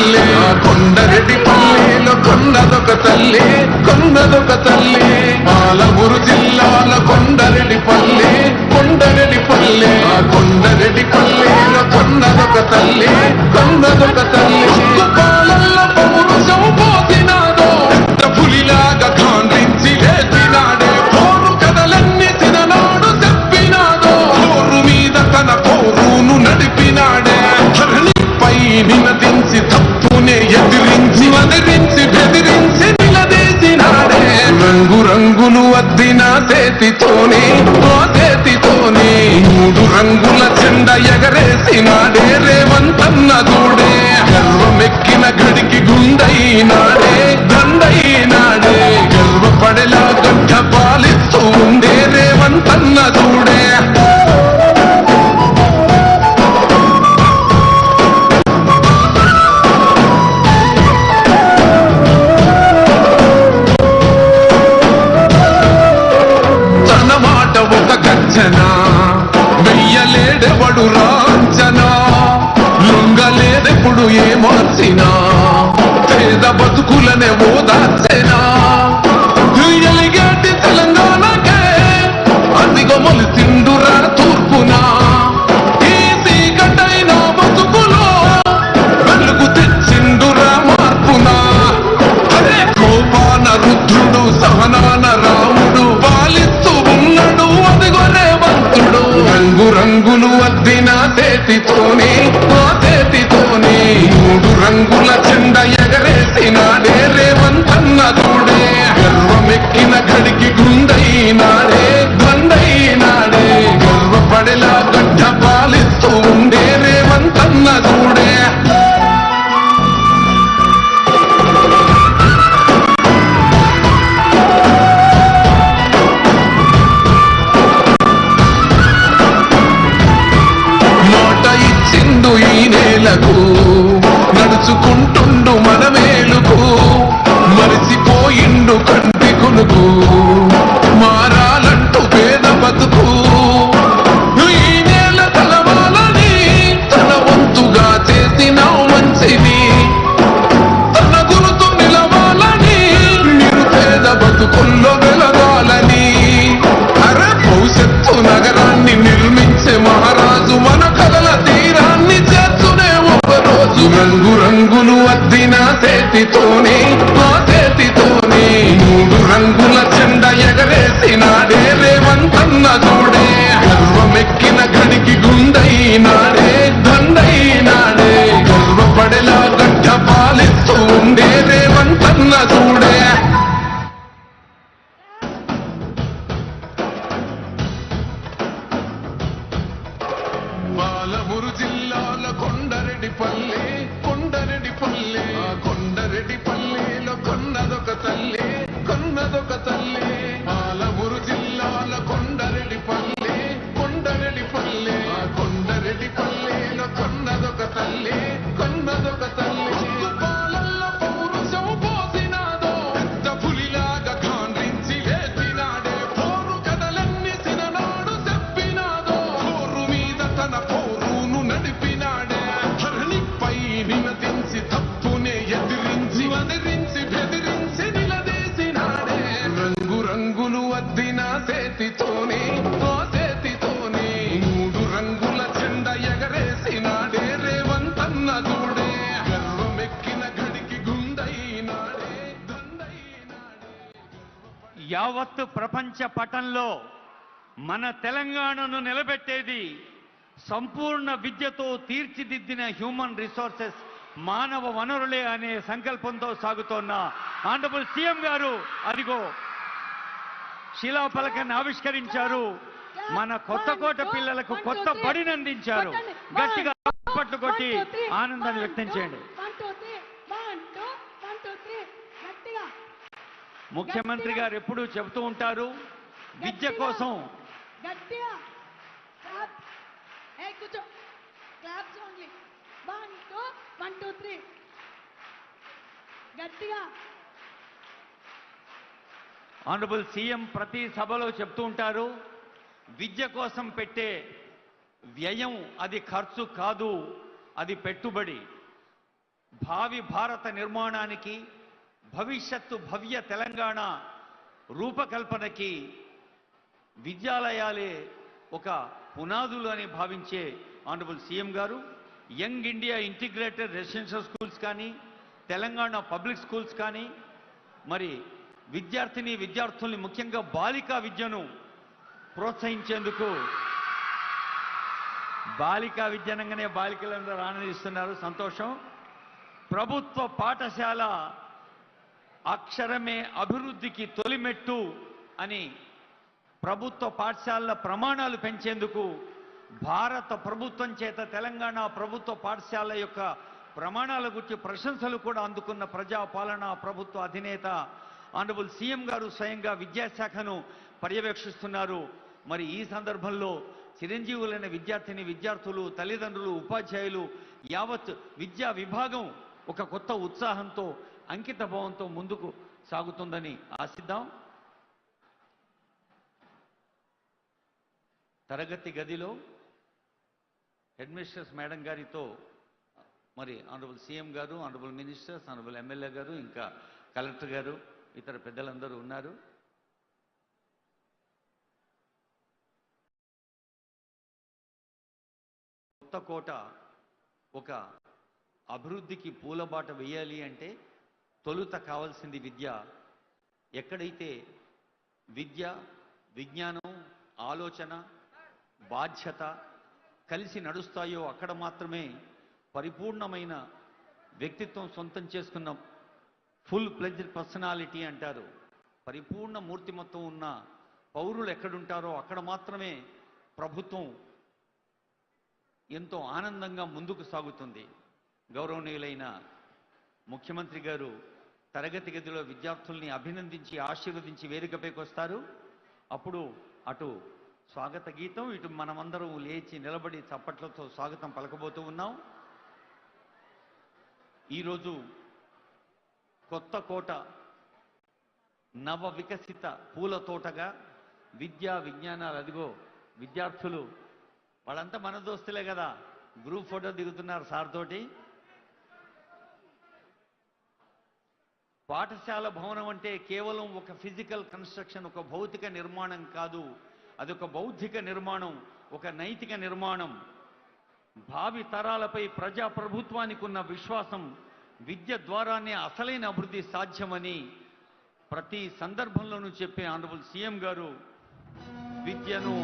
పల్లె కొండరెడ్డి పల్లెలో కొన్నదొక తల్లి కొన్నదొక తల్లి పాలమూరు జిల్లాల కొండరెడ్డి పల్లె కొండరెడ్డి పల్లె కొండరెడ్డి పల్లెలో కొన్నదొక తల్లి కొన్నదొక తల్లి పాలల్లో పౌరుషం పోతినాదో పులిలాగా ఖండించి లేచినాడే పోరు కథలన్నీ చిన్ననాడు చెప్పినాదో పోరు మీద తన పోరును నడిపినాడే ధరణిపై నినదించి తప్పునే ఎదిరించి వదిరించి బెదిరించి నిలదీసినాడే రంగు రంగులు అద్దిన చేతితోనే ఆ చేతితోనే 3 రంగుల జెండా ఎగరేసినాడే రేవంతన్న దూడే గర్వమెక్కిన గడికి గుండైనాడే దండైనాడే గర్వపడేలా గడ్డ పాలిస్తూ ఉండే రేవంతన్న దూడే వెయ్యలేడెవడు రాంచనా లొంగలేదెప్పుడు ఏ మార్చినా పేద బతుకులనే ఓదార్చెనా ఎలిగేటి తెలంగాణకే అదిగో మొలిసిండురా తూర్పునా ఈ సీకటైన బతుకులో వెలుగు తెచ్చిండురా మార్పునా అదే కోపాన రుద్రుడు సహనాన రాముడు పాలిస్తూ ఉన్నాడు అదిగో రేవంతుడు రంగు రంగులు అద్దిన చేతితోనే ఆ చేతితోనే 3 రంగుల జెండా ఎగరేసినాడే రేవంతన్న దూడే గర్వమెక్కిన గడికి గుండైనాడే దండైనాడే గర్వపడేలా గడ్డ పాలిస్తూ ఉండే రేవంతన్న దూడే ఈ నేలకు నడుచుకుంటుండు మన మేలుకు మరిసిపోయిండు కంటి కొనుకు మారాలంటూ పేద బతుకు ఈ నేల తలవాలని తన వంతుగా చేసిన మంచిది తన గురుతు నిలవాలని నిరుపేద బతుకుల్లో వెలగాలని అరే భవిష్యత్తు నగరాన్ని నిర్మించే మహారాజు మన కలల తీరాన్ని చేర్చునే ఒకరోజు రంగు రంగులు అద్దిన చేతితోనే ఆ చేతితోనే 3 రంగుల జెండా ఎగరేసినాడే రేవంతన్న దూడే గర్వమెక్కిన గడికి గుండైనాడే దండైనాడే గర్వపడేలా గడ్డ పాలిస్తూ ఉండే రేవంతన్న దూడే పాలమూరు జిల్లాల కొండరెడ్డి పల్లె కొండరెడ్డి పల్లె కొండరెడ్డి పల్లెలో కొన్నదొక తల్లి కొన్నదొక తల్లి పాలమూరు జిల్లాల కొండరెడ్డి పల్లె కొండరెడ్డి పల్లె కొండరెడ్డి పల్లెలో కొన్నదొక తల్లి కొన్నదొక తల్లి పాలల్లో పౌరుషం పోసినాదో పెద్ద పులిలాగా ఖండించి లేచినాడే పోరు కథలన్నీ చిన్ననాడు చెప్పినాదో పోరు మీద తన పోరును నడిపినాడే ధరణిపై నినదించి తప్పునే ఎదిరించి వదిరించి బెదిరించి నిలదీసినాడే రంగు రంగులు అద్దిన చేతితోనే ఆ చేతితోనే 3 రంగుల జెండా ఎగరేసినాడే రేవంతన్న దూడే గర్వమెక్కిన గడికి గుండైనాడే దండైనాడే యావత్తు ప్రపంచ పటంలో మన తెలంగాణను నిలబెట్టేది సంపూర్ణ విద్యతో తీర్చిదిద్దిన హ్యూమన్ రిసోర్సెస్ మానవ వనరులే అనే సంకల్పంతో సాగుతోన్న ఆనరబుల్ సీఎం గారు అదిగో శిలాఫలకాన్ని ఆవిష్కరించారు. మన కొత్తకోట పిల్లలకు కొత్త బడిని అందించారు. గట్టిగా చప్పట్లు కొట్టి ఆనందాన్ని వ్యక్తం చేయండి. ముఖ్యమంత్రి గారు ఎప్పుడూ చెబుతూ ఉంటారు విద్య కోసం ఆనరబుల్ సీఎం ప్రతి సభలో చెప్తూ ఉంటారు విద్య కోసం పెట్టే వ్యయం అది ఖర్చు కాదు, అది పెట్టుబడి. భావి భారత నిర్మాణానికి, భవిష్యత్తు భవ్య తెలంగాణ రూపకల్పనకి విద్యాలయాలే ఒక పునాదులు అని భావించే ఆనరబుల్ సీఎం గారు young India integrated residential schools కానీ, తెలంగాణ పబ్లిక్ స్కూల్స్ కానీ, మరి విద్యార్థుల్ని ముఖ్యంగా బాలికా విద్యను ప్రోత్సహించేందుకు బాలికా విద్య అనగానే బాలికలందరూ ఆనందిస్తున్నారు, సంతోషం. ప్రభుత్వ పాఠశాల అక్షరమే అభివృద్ధికి తొలిమెట్టు అని ప్రభుత్వ పాఠశాలల ప్రమాణాలు పెంచేందుకు భారత ప్రభుత్వం చేత తెలంగాణ ప్రభుత్వ పాఠశాల యొక్క ప్రమాణాల గురించి ప్రశంసలు కూడా అందుకున్న ప్రజాపాలన ప్రభుత్వ అధినేత ఆనరబుల్ సీఎం గారు స్వయంగా విద్యాశాఖను పర్యవేక్షిస్తున్నారు. మరి ఈ సందర్భంలో చిరంజీవులైన విద్యార్థులు, తల్లిదండ్రులు, ఉపాధ్యాయులు, యావత్ విద్యా విభాగం ఒక కొత్త ఉత్సాహంతో, అంకిత భావంతో ముందుకు సాగుతుందని ఆశిద్దాం. తరగతి గదిలో హెడ్ మిస్ట్రెస్ మేడం గారితో మరి ఆనరబుల్ సీఎం గారు, ఆనరబుల్ మినిస్టర్స్, ఆనరబుల్ ఎమ్మెల్యే గారు, ఇంకా కలెక్టర్ గారు, ఇతర పెద్దలందరూ ఉన్నారు. కొత్త కోట ఒక అభివృద్ధికి పూలబాట వేయాలి అంటే తొలుత కావాల్సింది విద్య. ఎక్కడైతే విద్య, విజ్ఞానం, ఆలోచన, బాధ్యత కలిసి నడుస్తాయో అక్కడ మాత్రమే పరిపూర్ణమైన వ్యక్తిత్వం సొంతం చేసుకున్న ఫుల్ ప్లెజ్డ్ పర్సనాలిటీ అంటారు. పరిపూర్ణ మూర్తిమత్వం ఉన్న పౌరులు ఎక్కడుంటారో అక్కడ మాత్రమే ప్రభుత్వం ఎంతో ఆనందంగా ముందుకు సాగుతుంది. గౌరవనీయులైన ముఖ్యమంత్రి గారు తరగతి గదిలో విద్యార్థుల్ని అభినందించి ఆశీర్వదించి వేదికపైకి వస్తారు. అప్పుడు అటు స్వాగత గీతం, ఇటు మనమందరం లేచి నిలబడి చప్పట్లతో స్వాగతం పలకబోతూ ఉన్నాం. ఈరోజు కొత్త కోట నవ వికసిత పూల తోటగా విద్యా విజ్ఞానాలు, అదిగో విద్యార్థులు వాళ్ళంతా మన దోస్తులే కదా, గ్రూప్ ఫోటో దిగుతున్నారు సార్ తోటి. పాఠశాల భవనం అంటే కేవలం ఒక ఫిజికల్ కన్స్ట్రక్షన్, ఒక భౌతిక నిర్మాణం కాదు, అదొక బౌద్ధిక నిర్మాణం, ఒక నైతిక నిర్మాణం. భావి తరాలపై ప్రజాప్రభుత్వానికి ఉన్న విశ్వాసం విద్య ద్వారానే అసలైన అభివృద్ధి సాధ్యమని ప్రతి సందర్భంలోనూ చెప్పే ఆనరబుల్ సీఎం గారు విద్యను